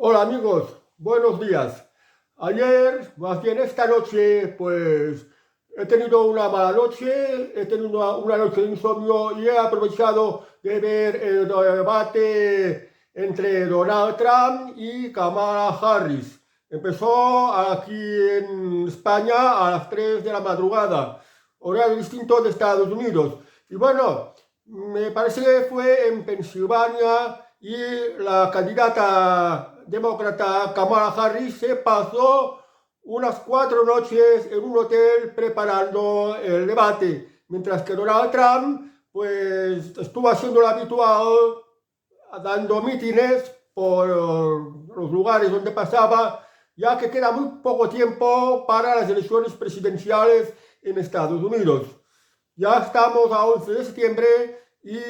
Hola amigos, buenos días. Ayer, más bien esta noche, pues he tenido una mala noche, he tenido una noche de insomnio y he aprovechado de ver el debate entre Donald Trump y Kamala Harris. Empezó aquí en España a las 3 de la madrugada, horario distinto de Estados Unidos. Y bueno, me parece que fue en Pensilvania y la candidata demócrata Kamala Harris se pasó unas 4 noches en un hotel preparando el debate, mientras que Donald Trump pues estuvo haciendo lo habitual, dando mítines por los lugares donde pasaba, ya que queda muy poco tiempo para las elecciones presidenciales en Estados Unidos. Ya estamos a 11 de septiembre y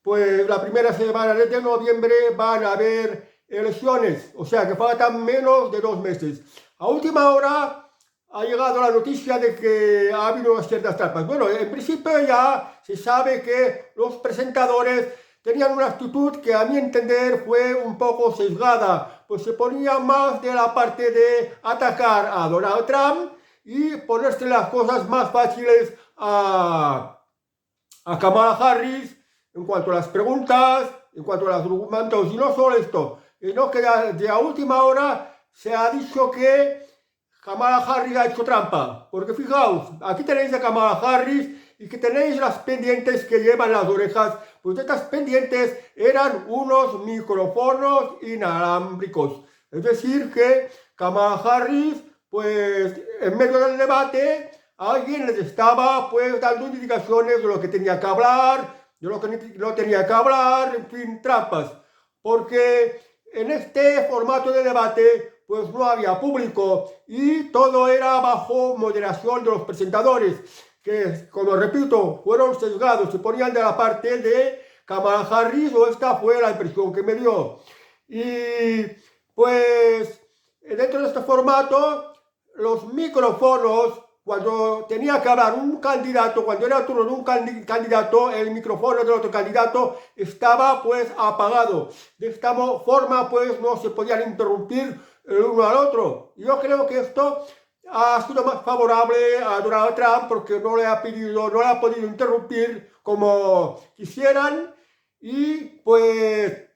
pues la primera semana de noviembre van a haber elecciones, o sea que faltan menos de 2 meses. A última hora ha llegado la noticia de que ha habido ciertas trampas. Bueno, en principio ya se sabe que los presentadores tenían una actitud que a mi entender fue un poco sesgada, pues se ponía más de la parte de atacar a Donald Trump y ponerse las cosas más fáciles a Kamala Harris en cuanto a las preguntas, en cuanto a los argumentos, y no solo esto, sino que de a última hora se ha dicho que Kamala Harris ha hecho trampa, porque fijaos, aquí tenéis a Kamala Harris y que tenéis las pendientes que llevan las orejas, pues estas pendientes eran unos micrófonos inalámbricos, es decir que Kamala Harris, pues en medio del debate, alguien les estaba pues dando indicaciones de lo que tenía que hablar, de lo que no tenía que hablar, en fin, trampas. Porque en este formato de debate pues no había público y todo era bajo moderación de los presentadores, que, como repito, fueron sesgados, se ponían de la parte de Kamala Harris, o esta fue la impresión que me dio. Y pues dentro de este formato, los micrófonos, cuando tenía que hablar un candidato, cuando era el turno de un candidato, el micrófono del otro candidato estaba pues apagado. De esta forma pues no se podían interrumpir el uno al otro. Yo creo que esto ha sido más favorable a Donald Trump porque no le ha podido interrumpir como quisieran y pues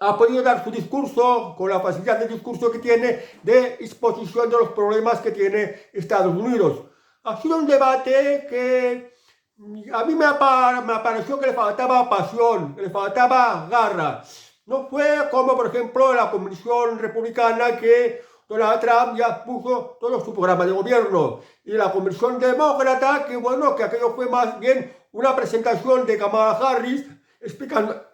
ha podido dar su discurso con la facilidad de discurso que tiene de exposición de los problemas que tiene Estados Unidos. Ha sido un debate que a mí me pareció que le faltaba pasión, que le faltaba garra. No fue como, por ejemplo, la Convención Republicana, que Donald Trump ya puso todo su programa de gobierno, y la Convención Demócrata, que bueno, que aquello fue más bien una presentación de Kamala Harris explicando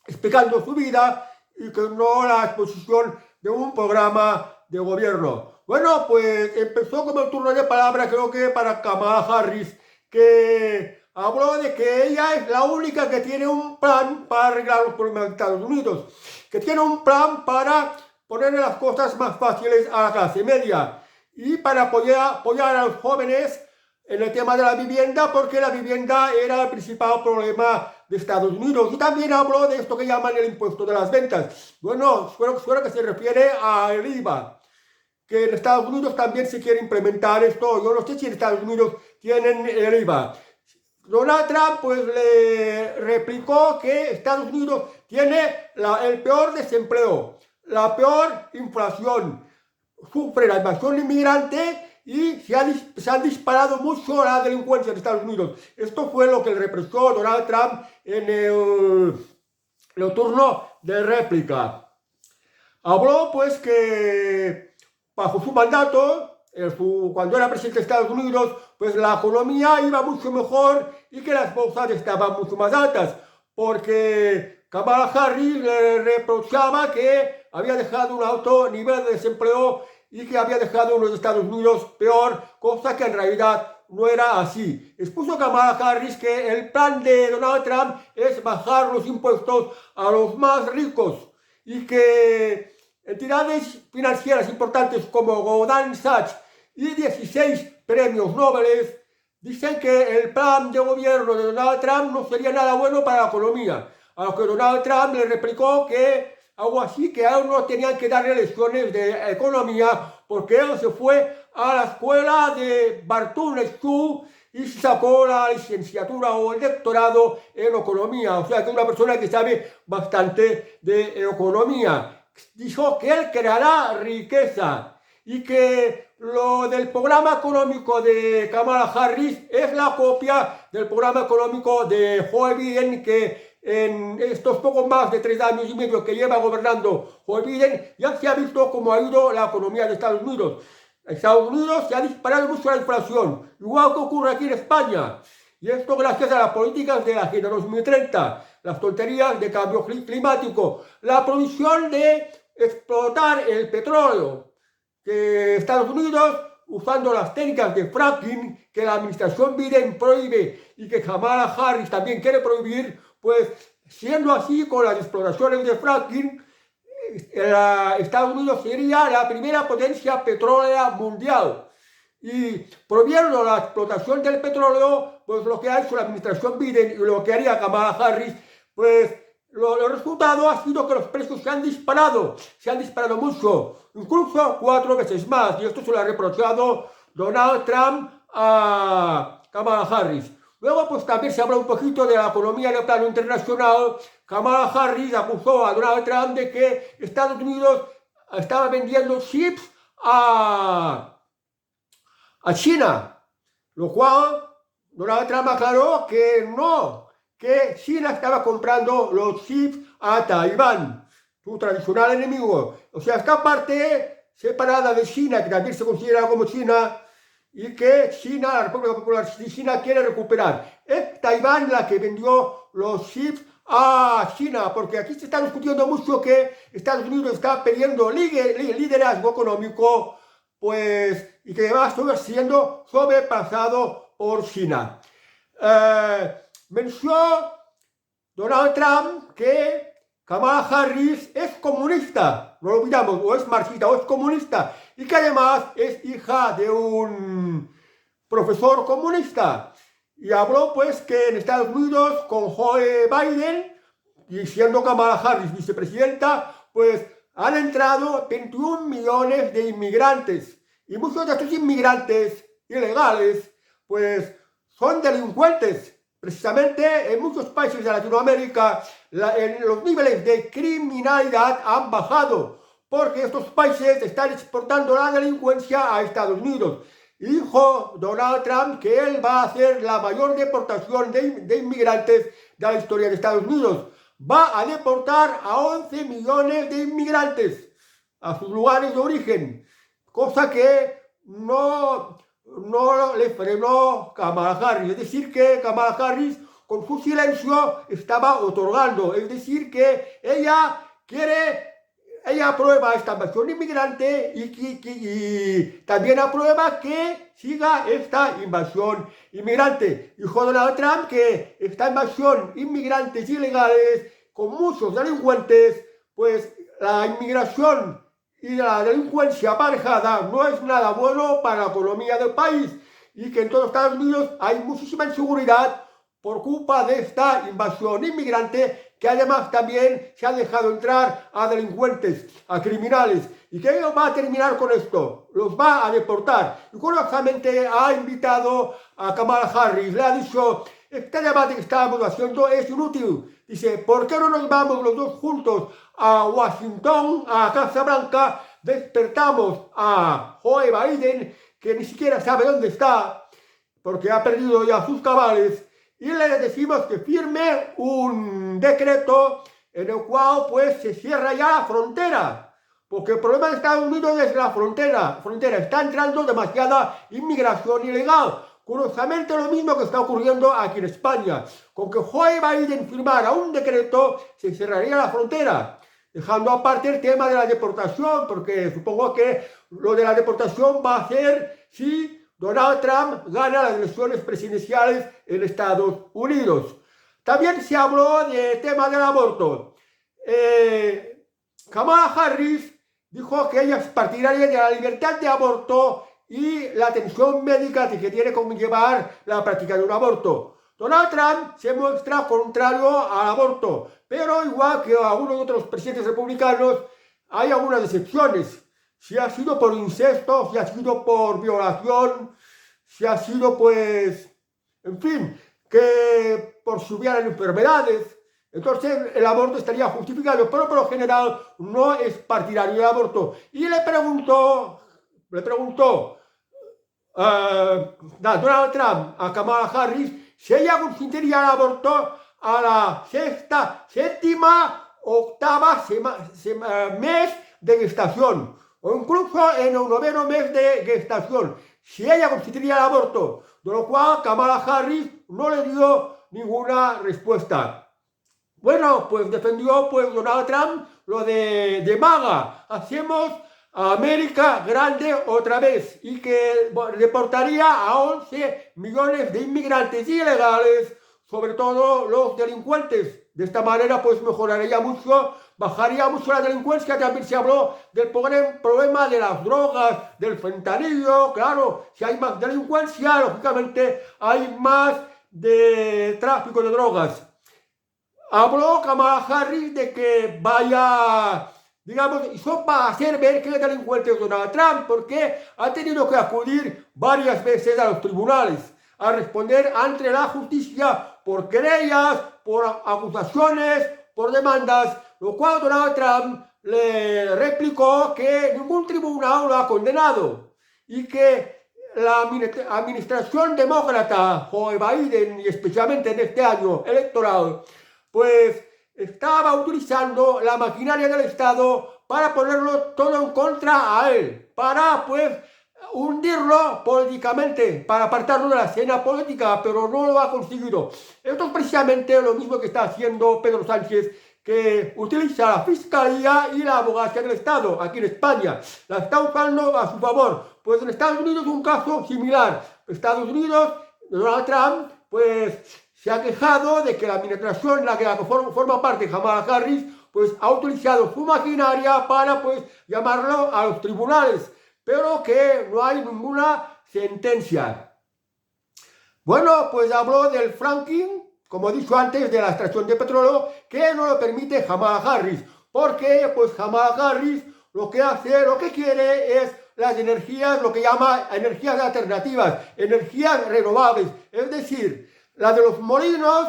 explicando su vida y que no la exposición de un programa de gobierno. Bueno, pues empezó como el turno de palabra, creo que para Kamala Harris, que habló de que ella es la única que tiene un plan para arreglar los problemas de Estados Unidos, que tiene un plan para ponerle las cosas más fáciles a la clase media y para apoyar a los jóvenes en el tema de la vivienda, porque la vivienda era el principal problema de Estados Unidos. Y también habló de esto que llaman el impuesto de las ventas. Bueno, suena que se refiere al IVA, que en Estados Unidos también se quiere implementar esto. Yo no sé si en Estados Unidos tienen el IVA. Donald Trump pues le replicó que Estados Unidos tiene el peor desempleo, la peor inflación, sufre la invasión inmigrante y se han disparado mucho la delincuencia en Estados Unidos. Esto fue lo que le represó Donald Trump en el turno de réplica. Habló pues que bajo su mandato, cuando era presidente de Estados Unidos, pues la economía iba mucho mejor y que las bolsas estaban mucho más altas, porque Kamala Harris le reprochaba que había dejado un alto nivel de desempleo y que había dejado a los Estados Unidos peor, cosa que en realidad no era así. Expuso Kamala Harris que el plan de Donald Trump es bajar los impuestos a los más ricos y que entidades financieras importantes como Goldman Sachs y 16 premios Nobel dicen que el plan de gobierno de Donald Trump no sería nada bueno para la economía. A lo que Donald Trump le replicó que algo así, que a él no tenían que darle lecciones de economía porque él se fue a la escuela de Bartún School y sacó la licenciatura o el doctorado en economía. O sea, que es una persona que sabe bastante de economía. Dijo que él creará riqueza y que lo del programa económico de Kamala Harris es la copia del programa económico de Joe Biden, que en estos poco más de 3 años y medio que lleva gobernando Joe Biden ya se ha visto cómo ha ido la economía de Estados Unidos. En Estados Unidos se ha disparado mucho la inflación, igual que ocurre aquí en España. Y esto gracias a las políticas de la Agenda 2030, las tonterías de cambio climático, la prohibición de explotar el petróleo, que Estados Unidos, usando las técnicas de fracking que la administración Biden prohíbe y que Kamala Harris también quiere prohibir, pues siendo así con las exploraciones de fracking, Estados Unidos sería la primera potencia petrolera mundial. Y prohibiendo la explotación del petróleo, pues lo que ha hecho la administración Biden y lo que haría Kamala Harris, pues el resultado ha sido que los precios se han disparado mucho, incluso 4 veces más. Y esto se lo ha reprochado Donald Trump a Kamala Harris. Luego, pues también se habla un poquito de la economía en el plano internacional. Kamala Harris acusó a Donald Trump de que Estados Unidos estaba vendiendo chips a China, lo cual Donald Trump aclaró que no, que China estaba comprando los chips a Taiwán, su tradicional enemigo. O sea, esta parte separada de China, que también se considera como China, y que China, la República Popular de China, quiere recuperar. Es Taiwán la que vendió los chips a China, porque aquí se está discutiendo mucho que Estados Unidos está perdiendo liderazgo económico, pues, y que va siendo sobrepasado por China. Mencionó Donald Trump que Kamala Harris es comunista, no lo olvidamos, o es marxista o es comunista, y que además es hija de un profesor comunista. Y habló pues que en Estados Unidos con Joe Biden, y siendo Kamala Harris vicepresidenta, pues han entrado 21 millones de inmigrantes. Y muchos de estos inmigrantes ilegales, pues son delincuentes. Precisamente en muchos países de Latinoamérica los niveles de criminalidad han bajado porque estos países están exportando la delincuencia a Estados Unidos. Y dijo Donald Trump que él va a hacer la mayor deportación de inmigrantes de la historia de Estados Unidos. Va a deportar a 11 millones de inmigrantes a sus lugares de origen, cosa que no le frenó Kamala Harris. Es decir, que Kamala Harris con su silencio estaba otorgando. Es decir, que ella aprueba esta invasión inmigrante y también aprueba que siga esta invasión inmigrante. Dijo Donald Trump que esta invasión inmigrantes ilegales con muchos delincuentes, pues la inmigración y la delincuencia aparejada no es nada bueno para la economía del país y que en todos Estados Unidos hay muchísima inseguridad por culpa de esta invasión inmigrante, que además también se ha dejado entrar a delincuentes, a criminales, y que va a terminar con esto, los va a deportar. Y curiosamente ha invitado a Kamala Harris, le ha dicho, este debate que estábamos haciendo es inútil. Dice, ¿por qué no nos vamos los dos juntos a Washington, a Casa Blanca, despertamos a Joe Biden, que ni siquiera sabe dónde está, porque ha perdido ya sus cabales, y le decimos que firme un decreto en el cual pues se cierra ya la frontera, porque el problema de Estados Unidos es la frontera, está entrando demasiada inmigración ilegal. Curiosamente lo mismo que está ocurriendo aquí en España. Con que Joe Biden firmara un decreto, se cerraría la frontera, dejando aparte el tema de la deportación, porque supongo que lo de la deportación va a ser si Donald Trump gana las elecciones presidenciales en Estados Unidos. También se habló del tema del aborto. Kamala Harris dijo que ella es partidaria de la libertad de aborto y la atención médica que tiene que llevar la práctica de un aborto. Donald Trump se muestra contrario al aborto, pero igual que algunos otros presidentes republicanos, hay algunas excepciones. Si ha sido por incesto, si ha sido por violación, si ha sido pues, en fin, que por si hubieran enfermedades, entonces el aborto estaría justificado, pero por lo general no es partidario del aborto. Y le preguntó Donald Trump a Kamala Harris si ella consentiría el aborto a la sexta, séptima, octava mes de gestación, o incluso en el noveno mes de gestación, si ella consentiría el aborto, de lo cual Kamala Harris no le dio ninguna respuesta. Bueno, pues defendió pues Donald Trump lo de MAGA, hacemos a América grande otra vez, y que deportaría a 11 millones de inmigrantes ilegales, sobre todo los delincuentes. De esta manera pues mejoraría mucho, bajaría mucho la delincuencia. También se habló del problema de las drogas, del fentanilo. Claro, si hay más delincuencia, lógicamente hay más de tráfico de drogas. Habló Kamala Harris de que vaya, digamos, eso para hacer ver que el delincuente es Donald Trump, porque ha tenido que acudir varias veces a los tribunales a responder ante la justicia por querellas, por acusaciones, por demandas, lo cual Donald Trump le replicó que ningún tribunal lo ha condenado y que la administración demócrata, Joe Biden, y especialmente en este año electoral, pues estaba utilizando la maquinaria del Estado para ponerlo todo en contra a él, para pues hundirlo políticamente, para apartarlo de la escena política, pero no lo ha conseguido. Esto es precisamente lo mismo que está haciendo Pedro Sánchez, que utiliza la fiscalía y la abogacía del Estado aquí en España. La está usando a su favor. Pues en Estados Unidos es un caso similar. Estados Unidos, Donald Trump, pues se ha quejado de que la administración en la que forma parte Kamala Harris, pues ha utilizado su maquinaria para pues llamarlo a los tribunales, pero que no hay ninguna sentencia. Bueno, pues habló del fracking, como he dicho antes, de la extracción de petróleo, que no lo permite Kamala Harris, porque pues Kamala Harris lo que quiere es las energías, lo que llama energías alternativas, energías renovables, es decir, las de los molinos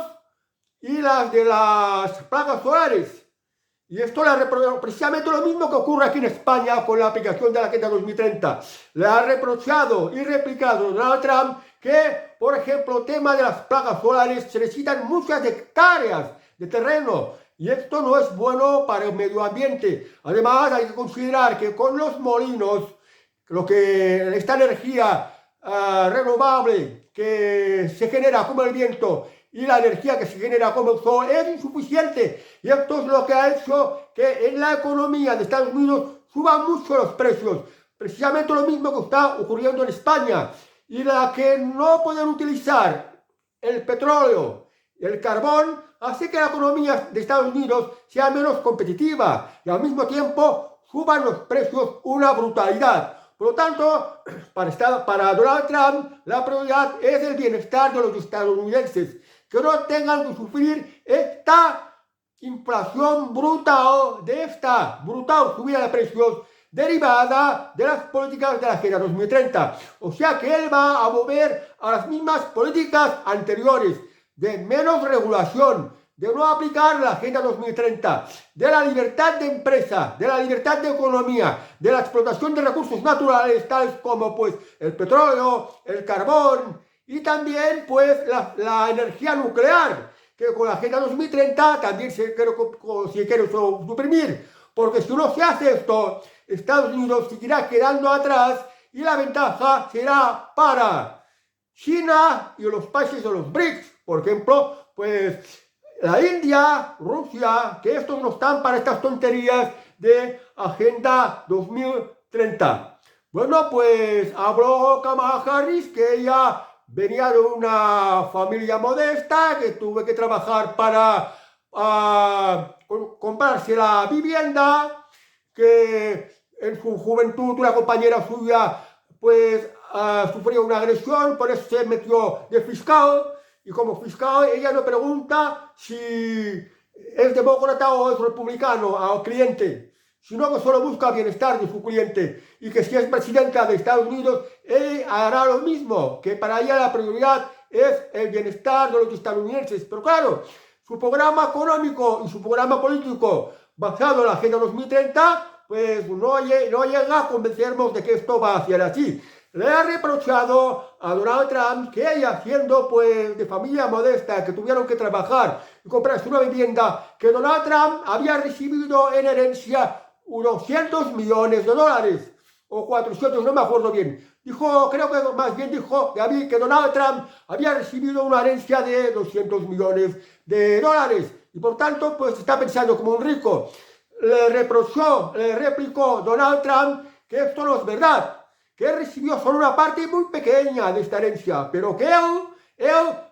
y las de las placas solares. Y esto precisamente lo mismo que ocurre aquí en España con la aplicación de la Agenda 2030. Le ha reprochado y replicado Donald Trump que, por ejemplo, el tema de las placas solares, se necesitan muchas hectáreas de terreno y esto no es bueno para el medio ambiente. Además, hay que considerar que con los molinos, esta energía renovable que se genera como el viento y la energía que se genera como el sol es insuficiente, y esto es lo que ha hecho que en la economía de Estados Unidos suban mucho los precios, precisamente lo mismo que está ocurriendo en España, y la que no pueden utilizar el petróleo y el carbón hace que la economía de Estados Unidos sea menos competitiva y al mismo tiempo suban los precios una brutalidad. Por lo tanto, para Donald Trump, la prioridad es el bienestar de los estadounidenses, que no tengan que sufrir esta inflación brutal, de esta brutal subida de precios derivada de las políticas de la Agenda 2030. O sea que él va a volver a las mismas políticas anteriores, de menos regulación, de no aplicar la Agenda 2030, de la libertad de empresa, de la libertad de economía, de la explotación de recursos naturales, tales como pues el petróleo, el carbón y también pues la energía nuclear, que con la Agenda 2030 también se quiere suprimir, porque si no se hace esto, Estados Unidos seguirá quedando atrás y la ventaja será para China y los países de los BRICS, por ejemplo, pues la India, Rusia, que estos no están para estas tonterías de Agenda 2030. Bueno, pues habló Kamala Harris que ella venía de una familia modesta, que tuvo que trabajar para comprarse la vivienda, que en su juventud una compañera suya pues sufrió una agresión, por eso se metió de fiscal y como fiscal ella no pregunta si es demócrata o es republicano al cliente, sino que solo busca el bienestar de su cliente y que si es presidenta de Estados Unidos, ella hará lo mismo, que para ella la prioridad es el bienestar de los estadounidenses. Pero claro, su programa económico y su programa político basado en la Agenda 2030, pues no llega a convencernos de que esto va a ser así. Le ha reprochado a Donald Trump que ella, siendo pues de familia modesta, que tuvieron que trabajar y comprarse una vivienda, que Donald Trump había recibido en herencia unos 200 millones de dólares, o 400, no me acuerdo bien. Dijo, creo que más bien dijo David que Donald Trump había recibido una herencia de 200 millones de dólares, y por tanto, pues está pensando como un rico. Le replicó Donald Trump que esto no es verdad, que él recibió solo una parte muy pequeña de esta herencia, pero que él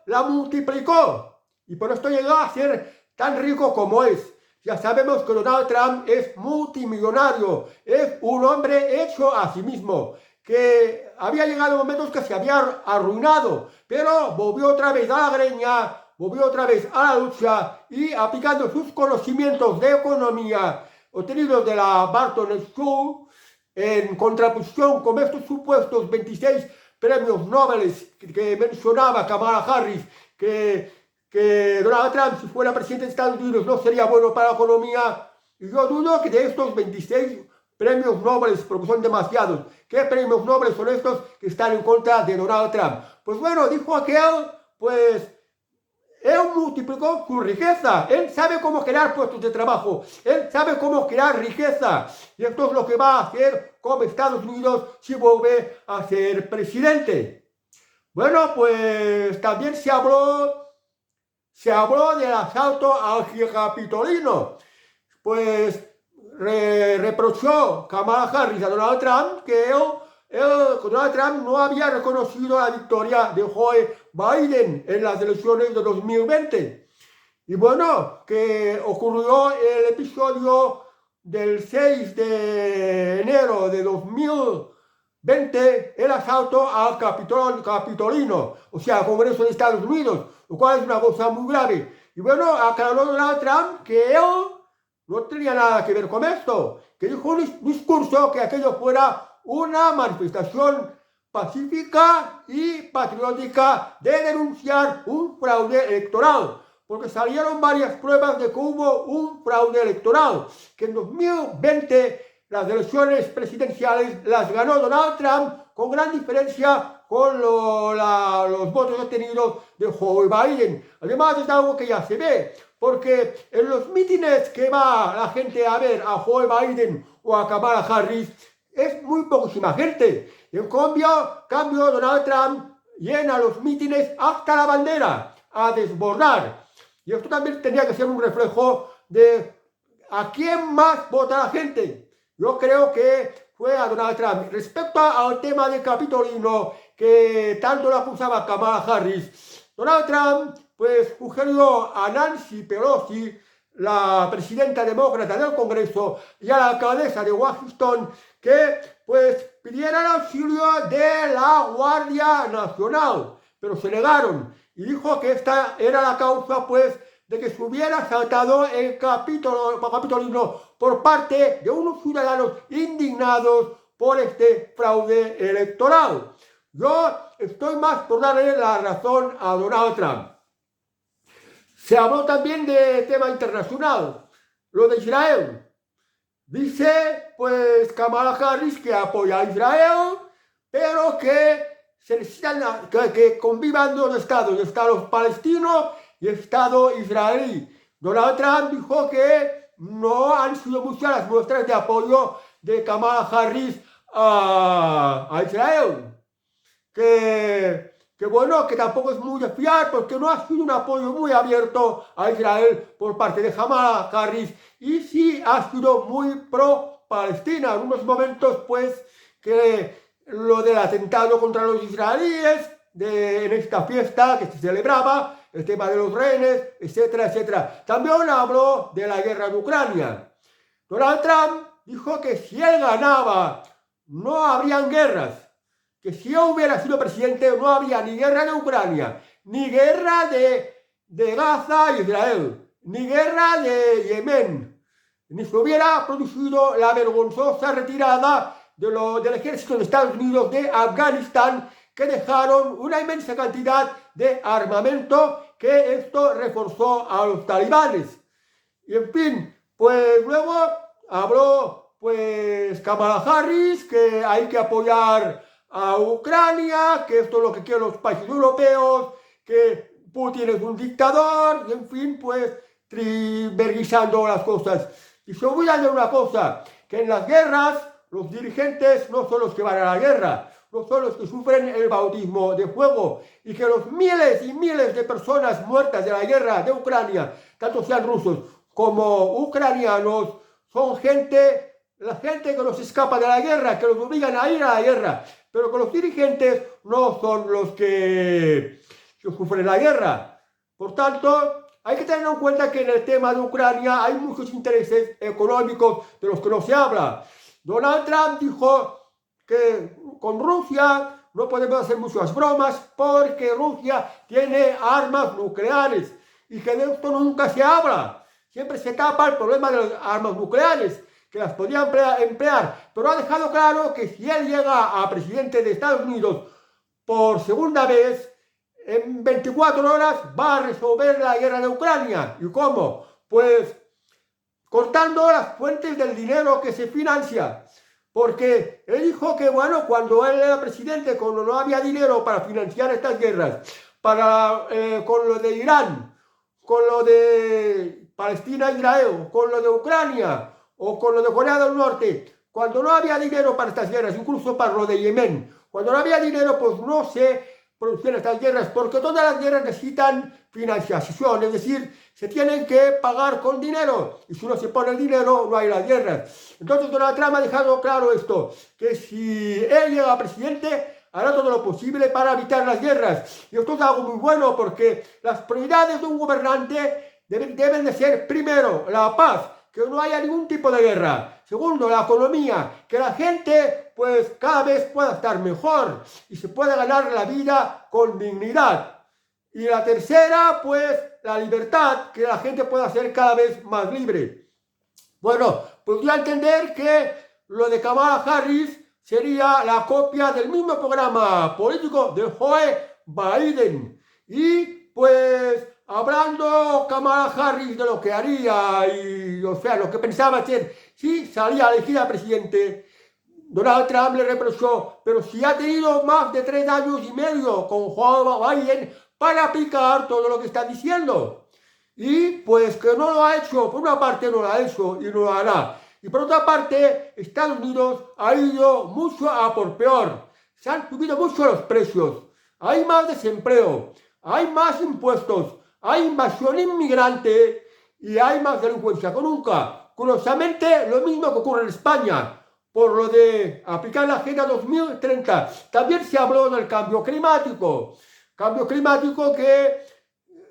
la multiplicó, y por esto llegó a ser tan rico como es. Ya sabemos que Donald Trump es multimillonario, es un hombre hecho a sí mismo, que había llegado momentos que se había arruinado, pero volvió otra vez a la greña, volvió otra vez a la lucha y aplicando sus conocimientos de economía obtenidos de la Barton School, en contraposición con estos supuestos 26 premios Nobel que mencionaba Kamala Harris, que Donald Trump, si fuera presidente de Estados Unidos, no sería bueno para la economía. Y yo dudo que de estos 26 premios Nobel, porque son demasiados, ¿qué premios Nobel son estos que están en contra de Donald Trump? Pues bueno, dijo aquel, pues él multiplicó su riqueza, él sabe cómo crear puestos de trabajo, él sabe cómo crear riqueza, y esto es lo que va a hacer con Estados Unidos si vuelve a ser presidente. Bueno, pues también se habló del asalto al Capitolino. Pues reprochó Kamala Harris a Donald Trump que Donald Trump no había reconocido la victoria de Joe Biden en las elecciones de 2020. Y bueno, que ocurrió el episodio del 6 de enero de 2020, el asalto al Capitolino, o sea, al Congreso de Estados Unidos, lo cual es una cosa muy grave. Y bueno, aclaró Donald Trump que él no tenía nada que ver con esto, que dijo un discurso que aquello fuera una manifestación pacífica y patriótica de denunciar un fraude electoral, porque salieron varias pruebas de que hubo un fraude electoral, que en 2020 las elecciones presidenciales las ganó Donald Trump con gran diferencia con los votos obtenidos de Joe Biden. Además es algo que ya se ve, porque en los mítines que va la gente a ver a Joe Biden o a Kamala Harris, es muy poquísima gente. En cambio, Donald Trump llena los mítines hasta la bandera, a desbordar. Y esto también tendría que ser un reflejo de a quién más vota la gente. Yo creo que fue a Donald Trump. Respecto al tema del Capitolino, que tanto lo acusaba Kamala Harris, Donald Trump pues sugirió a Nancy Pelosi, la presidenta demócrata del Congreso, y a la alcaldesa de Washington, que pues pidieran auxilio de la Guardia Nacional, pero se negaron y dijo que esta era la causa pues de que se hubiera saltado el Capitolino por parte de unos ciudadanos indignados por este fraude electoral. Yo estoy más por darle la razón a Donald Trump. Se habló también de tema internacional, lo de Israel. Dice, pues, Kamala Harris que apoya a Israel, pero que se necesitan que convivan dos estados, Estado palestino y Estado israelí. Donald Trump dijo que no han sido muchas las muestras de apoyo de Kamala Harris a Israel. Que bueno, que tampoco es muy de fiar, porque no ha sido un apoyo muy abierto a Israel por parte de Kamala Harris, y sí ha sido muy pro-Palestina. En unos momentos, pues, que lo del atentado contra los israelíes, en esta fiesta que se celebraba, el tema de los rehenes, etcétera, etcétera. También habló de la guerra de Ucrania. Donald Trump dijo que si él ganaba, no habrían guerras, que si yo hubiera sido presidente no habría ni guerra en Ucrania, ni guerra de Gaza y Israel, ni guerra de Yemen, ni se hubiera producido la vergonzosa retirada del ejército de Estados Unidos de Afganistán, que dejaron una inmensa cantidad de armamento, que esto reforzó a los talibanes. Y en fin, pues luego habló pues Kamala Harris, que hay que apoyar a Ucrania, que esto es lo que quieren los países europeos, que Putin es un dictador, y en fin, pues triverguizando las cosas. Y se olvidan de una cosa, que en las guerras los dirigentes no son los que van a la guerra, no son los que sufren el bautismo de fuego, y que los miles y miles de personas muertas de la guerra de Ucrania, tanto sean rusos como ucranianos, son la gente que nos escapa de la guerra, que los obligan a ir a la guerra, pero que los dirigentes no son los que sufren la guerra. Por tanto, hay que tener en cuenta que en el tema de Ucrania hay muchos intereses económicos de los que no se habla. Donald Trump dijo que con Rusia no podemos hacer muchas bromas porque Rusia tiene armas nucleares y que de esto nunca se habla. Siempre se tapa el problema de las armas nucleares, que las podía emplear, pero ha dejado claro que si él llega a presidente de Estados Unidos por segunda vez, en 24 horas va a resolver la guerra de Ucrania. ¿Y cómo? Pues cortando las fuentes del dinero que se financia. Porque él dijo que, bueno, cuando él era presidente, cuando no había dinero para financiar estas guerras, con lo de Irán, con lo de Palestina e Israel, con lo de Ucrania o con lo de Corea del Norte, cuando no había dinero para estas guerras, incluso para lo de Yemen, cuando no había dinero, pues no se producían estas guerras, porque todas las guerras necesitan financiación, es decir, se tienen que pagar con dinero, y si no se pone el dinero, no hay las guerras. Entonces Donald Trump ha dejado claro esto, que si él llega a presidente, hará todo lo posible para evitar las guerras. Y esto es algo muy bueno, porque las prioridades de un gobernante deben de ser, primero, la paz, que no haya ningún tipo de guerra. Segundo, la economía, que la gente pues cada vez pueda estar mejor y se pueda ganar la vida con dignidad. Y la tercera, pues la libertad, que la gente pueda ser cada vez más libre. Bueno, podría entender que lo de Kamala Harris sería la copia del mismo programa político de Joe Biden. Y pues hablando Kamala Harris de lo que haría y, o sea, lo que pensaba hacer si salía elegida presidente, Donald Trump le reprochó, pero si ha tenido más de 3 años y medio con Joe Biden para aplicar todo lo que está diciendo. Y pues que no lo ha hecho, por una parte no lo ha hecho y no lo hará. Y por otra parte, Estados Unidos ha ido mucho a por peor. Se han subido mucho los precios. Hay más desempleo, hay más impuestos, hay invasión inmigrante y hay más delincuencia que nunca. Curiosamente, lo mismo que ocurre en España, por lo de aplicar la Agenda 2030. También se habló del cambio climático. Cambio climático que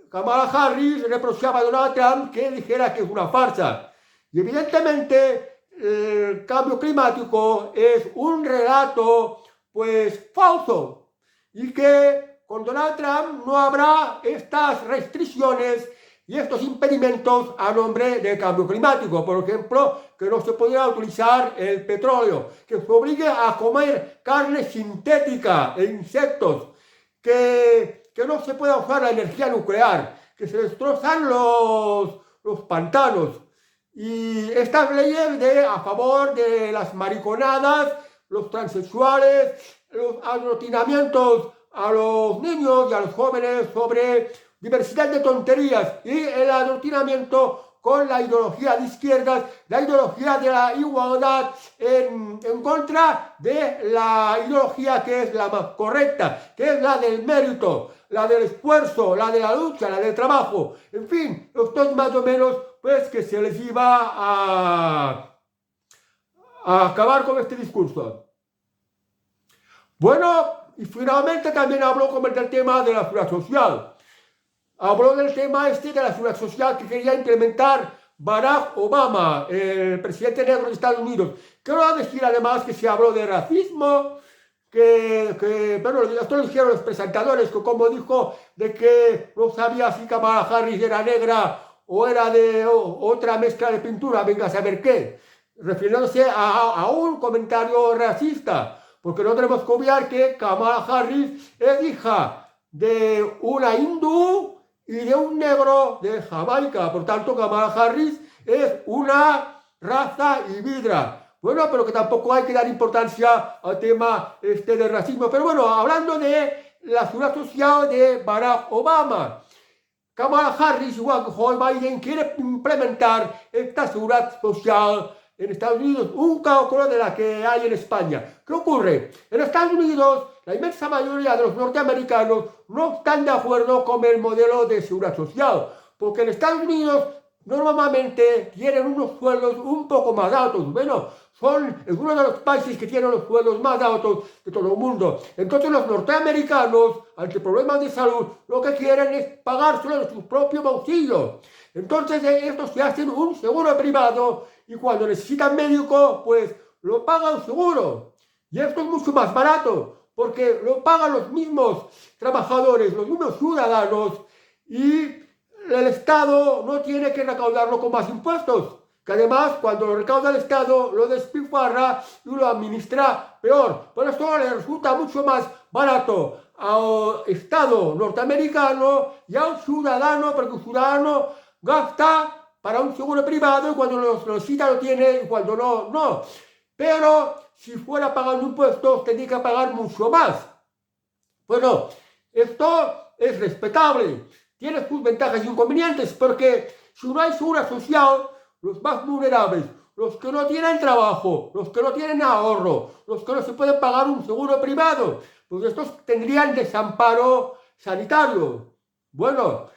Kamala Harris reprochaba a Donald Trump que dijera que es una farsa. Y evidentemente el cambio climático es un relato pues falso y que con Donald Trump no habrá estas restricciones y estos impedimentos a nombre del cambio climático. Por ejemplo, que no se podrá utilizar el petróleo, que se obligue a comer carne sintética e insectos, que no se pueda usar la energía nuclear, que se destrozan los pantanos. Y estas leyes a favor de las mariconadas, los transexuales, los adoctrinamientos a los niños y a los jóvenes sobre diversidad de tonterías y el adoctrinamiento con la ideología de izquierdas, la ideología de la igualdad en contra de la ideología que es la más correcta, que es la del mérito, la del esfuerzo, la de la lucha, la del trabajo. En fin, esto es más o menos pues que se les iba a acabar con este discurso. Bueno, y finalmente también habló del tema de la seguridad social. Habló del tema de la seguridad social que quería implementar Barack Obama, el presidente negro de Estados Unidos. Quiero decir además que se habló de racismo, bueno, esto lo dijeron los presentadores, que como dijo de que no sabía si Kamala Harris era negra o era de otra mezcla de pintura, venga a saber qué, refiriéndose a un comentario racista, porque no tenemos que obviar que Kamala Harris es hija de una hindú y de un negro de Jamaica, por tanto Kamala Harris es una raza híbrida. Bueno, pero que tampoco hay que dar importancia al tema del racismo. Pero bueno, hablando de la seguridad social de Barack Obama, Kamala Harris, igual que Joe Biden, quiere implementar esta seguridad social en Estados Unidos, un cálculo de la que hay en España. ¿Qué ocurre? En Estados Unidos, la inmensa mayoría de los norteamericanos no están de acuerdo con el modelo de seguridad social, porque en Estados Unidos normalmente tienen unos sueldos un poco más altos. Bueno, es uno de los países que tienen los sueldos más altos de todo el mundo. Entonces los norteamericanos, ante problemas de salud, lo que quieren es pagárselo de su propio bolsillo. Entonces estos se hacen un seguro privado y cuando necesitan médico, pues lo pagan seguro. Y esto es mucho más barato, porque lo pagan los mismos trabajadores, los mismos ciudadanos, y el Estado no tiene que recaudarlo con más impuestos, que además cuando lo recauda el Estado lo despilfarra y lo administra peor. Por eso le resulta mucho más barato al Estado norteamericano y a un ciudadano, porque un ciudadano gasta para un seguro privado y cuando lo necesita lo tiene y cuando no, no. Pero si fuera pagando impuestos tendría que pagar mucho más. Bueno, esto es respetable. Tiene sus ventajas y inconvenientes, porque si no hay seguridad social, los más vulnerables, los que no tienen trabajo, los que no tienen ahorro, los que no se pueden pagar un seguro privado, pues estos tendrían desamparo sanitario. Bueno,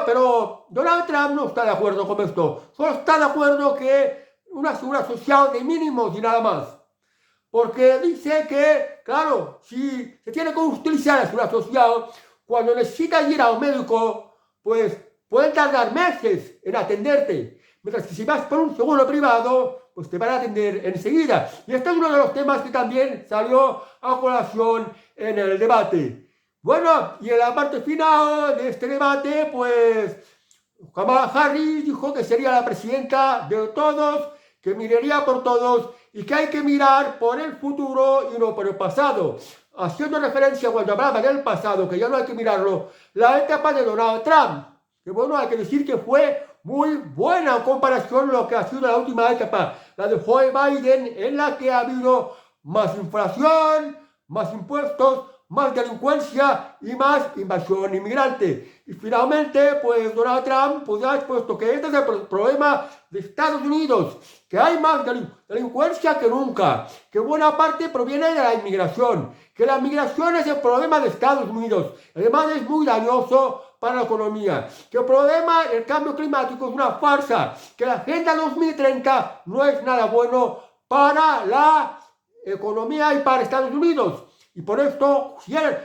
pero Donald Trump no está de acuerdo con esto. Solo está de acuerdo que una seguridad social de mínimos y nada más. Porque dice que, claro, si se tiene que utilizar la seguridad social, cuando necesitas ir a un médico, pues pueden tardar meses en atenderte. Mientras que si vas por un seguro privado, pues te van a atender enseguida. Y este es uno de los temas que también salió a colación en el debate. Bueno, y en la parte final de este debate, pues Kamala Harris dijo que sería la presidenta de todos, que miraría por todos y que hay que mirar por el futuro y no por el pasado. Haciendo referencia cuando hablaba del pasado, que ya no hay que mirarlo, la etapa de Donald Trump, que bueno, hay que decir que fue muy buena en comparación a lo que ha sido la última etapa, la de Joe Biden, en la que ha habido más inflación, más impuestos, más delincuencia y más invasión inmigrante. Y finalmente, pues Donald Trump pues, ha expuesto que este es el problema de Estados Unidos, que hay más delincuencia que nunca, que buena parte proviene de la inmigración, que la migración es el problema de Estados Unidos, además es muy dañoso para la economía, que el problema del cambio climático es una farsa, que la Agenda 2030 no es nada bueno para la economía y para Estados Unidos. Y por esto, si él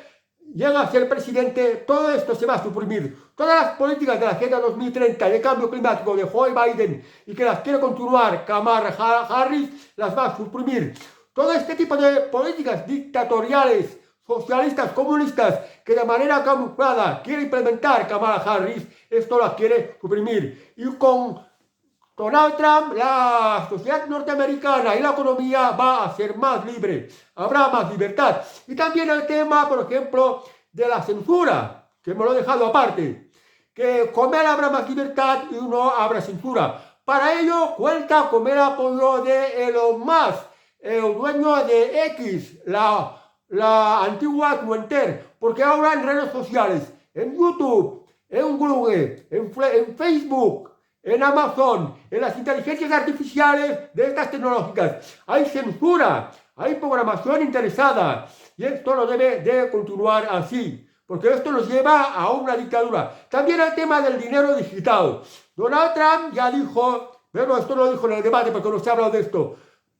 llega a ser presidente, todo esto se va a suprimir. Todas las políticas de la Agenda 2030 de cambio climático de Joe Biden y que las quiere continuar Kamala Harris, las va a suprimir. Todo este tipo de políticas dictatoriales, socialistas, comunistas, que de manera camuflada quiere implementar Kamala Harris, esto las quiere suprimir. Y con Donald Trump, la sociedad norteamericana y la economía va a ser más libre, habrá más libertad. Y también el tema, por ejemplo, de la censura, que me lo he dejado aparte, que con él habrá más libertad y no habrá censura. Para ello cuenta con el apoyo de Elon Musk, el dueño de X, la antigua Twitter, porque ahora en redes sociales, en YouTube, en Google, en Facebook, en Amazon, en las inteligencias artificiales de estas tecnológicas, hay censura, hay programación interesada, y esto no debe de continuar así, porque esto nos lleva a una dictadura. También el tema del dinero digital. Donald Trump ya dijo, bueno, esto no lo dijo en el debate porque no se ha hablado de esto,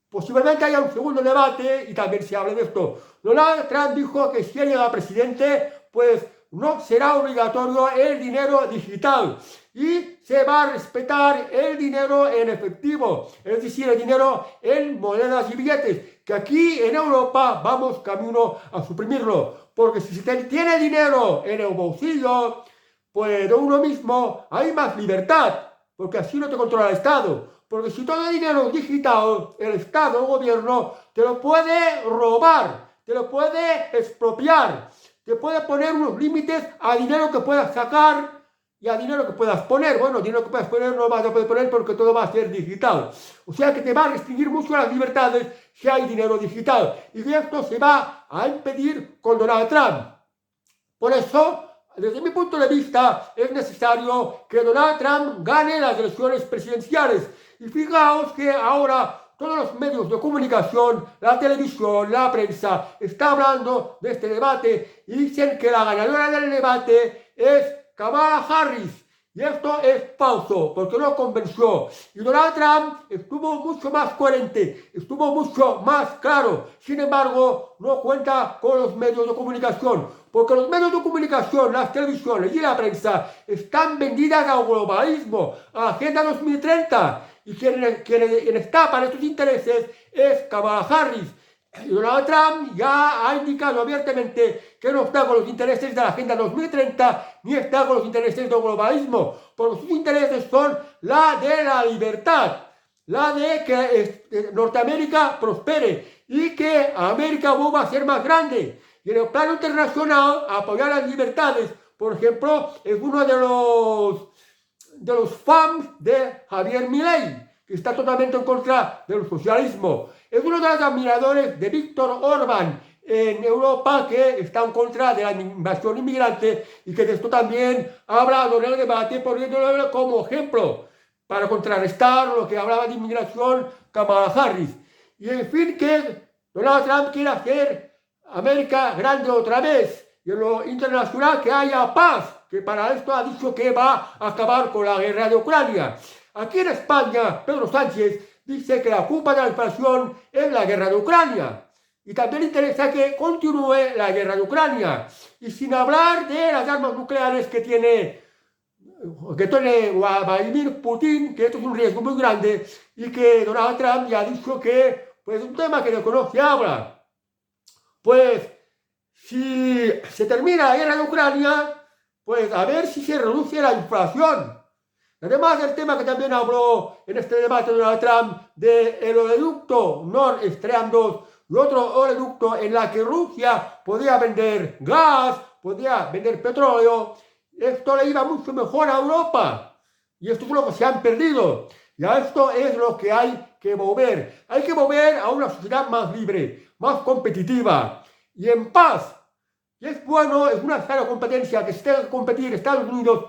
posiblemente haya un segundo debate y también se hable de esto. Donald Trump dijo que si él llega a presidente, pues no será obligatorio el dinero digital y se va a respetar el dinero en efectivo, es decir, el dinero en monedas y billetes, que aquí en Europa vamos camino a suprimirlo, porque si se tiene dinero en el bolsillo, pues de uno mismo hay más libertad, porque así no te controla el Estado. Porque si todo el dinero es digital, el Estado, el gobierno, te lo puede robar, te lo puede expropiar, te puede poner unos límites a dinero que puedas sacar y a dinero que puedas poner. Bueno, dinero que puedas poner no vas a poder poner porque todo va a ser digital. O sea que te va a restringir mucho las libertades si hay dinero digital. Y esto se va a impedir con Donald Trump. Por eso, desde mi punto de vista, es necesario que Donald Trump gane las elecciones presidenciales. Y fijaos que ahora todos los medios de comunicación, la televisión, la prensa, está hablando de este debate y dicen que la ganadora del debate es Kamala Harris. Y esto es falso, porque no convenció. Y Donald Trump estuvo mucho más coherente, estuvo mucho más claro. Sin embargo, no cuenta con los medios de comunicación, porque los medios de comunicación, las televisiones y la prensa están vendidas al globalismo, a la Agenda 2030. Y quien está para estos intereses es Kamala Harris. Y Donald Trump ya ha indicado abiertamente que no está con los intereses de la Agenda 2030 ni está con los intereses del globalismo, porque sus intereses son la de la libertad, la de que Norteamérica prospere y que América vuelva a ser más grande. Y en el plano internacional, apoyar las libertades, por ejemplo, es uno de los fans de Javier Milei, que está totalmente en contra del socialismo. Es uno de los admiradores de Víctor Orbán en Europa, que está en contra de la invasión inmigrante y que de esto también ha hablado en el debate, poniéndolo como ejemplo para contrarrestar lo que hablaba de inmigración Kamala Harris. Y en fin, que Donald Trump quiere hacer América grande otra vez y en lo internacional que haya paz, que para esto ha dicho que va a acabar con la guerra de Ucrania. Aquí en España, Pedro Sánchez dice que la culpa de la inflación es la guerra de Ucrania. Y también interesa que continúe la guerra de Ucrania. Y sin hablar de las armas nucleares que tiene Vladimir Putin, que esto es un riesgo muy grande y que Donald Trump ya ha dicho que pues, es un tema que no se habla. Pues si se termina la guerra de Ucrania, pues a ver si se reduce la inflación. Además, el tema que también habló en este debate Donald Trump del oleoducto Nord Stream 2 y otro oleoducto en la que Rusia podía vender gas, podía vender petróleo, esto le iba mucho mejor a Europa. Y esto es lo que se han perdido. Y a esto es lo que hay que mover. Hay que mover a una sociedad más libre, más competitiva y en paz. Y es bueno, es una sana competencia que se tenga que competir Estados Unidos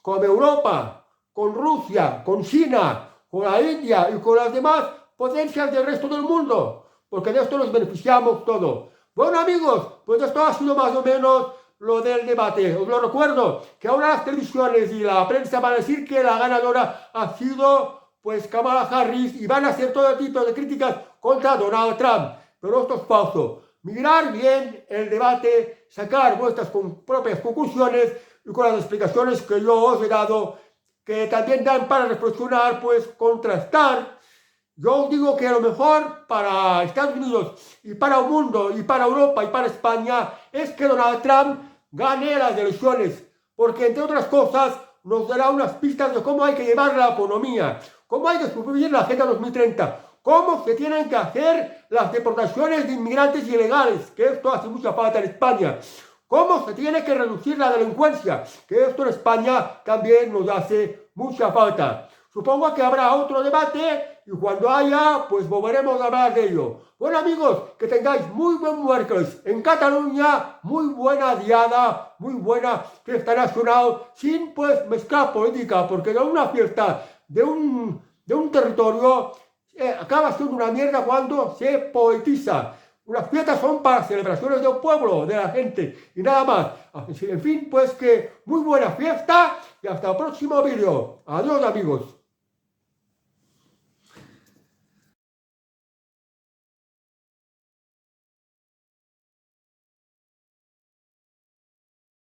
con Europa, con Rusia, con China, con la India y con las demás potencias del resto del mundo, porque de esto nos beneficiamos todos. Bueno amigos, pues esto ha sido más o menos lo del debate. Os lo recuerdo, que ahora las televisiones y la prensa van a decir que la ganadora ha sido pues Kamala Harris y van a hacer todo tipo de críticas contra Donald Trump, pero esto es falso. Mirar bien el debate, sacar vuestras propias conclusiones y con las explicaciones que yo os he dado, que también dan para reflexionar, pues contrastar. Yo os digo que lo mejor para Estados Unidos y para el mundo y para Europa y para España es que Donald Trump gane las elecciones, porque entre otras cosas nos dará unas pistas de cómo hay que llevar la economía, cómo hay que subir la Agenda 2030, cómo se tienen que hacer las deportaciones de inmigrantes ilegales, que esto hace mucha falta en España. Cómo se tiene que reducir la delincuencia, que esto en España también nos hace mucha falta. Supongo que habrá otro debate y cuando haya, pues volveremos a hablar de ello. Bueno amigos, que tengáis muy buen miércoles. En Cataluña, muy buena diada, muy buena fiesta nacional, sin pues mezclar política, porque de una fiesta de un territorio acaba siendo una mierda cuando se politiza. Unas fiestas son para celebraciones del pueblo, de la gente y nada más. En fin, pues que muy buena fiesta y hasta el próximo vídeo. Adiós amigos.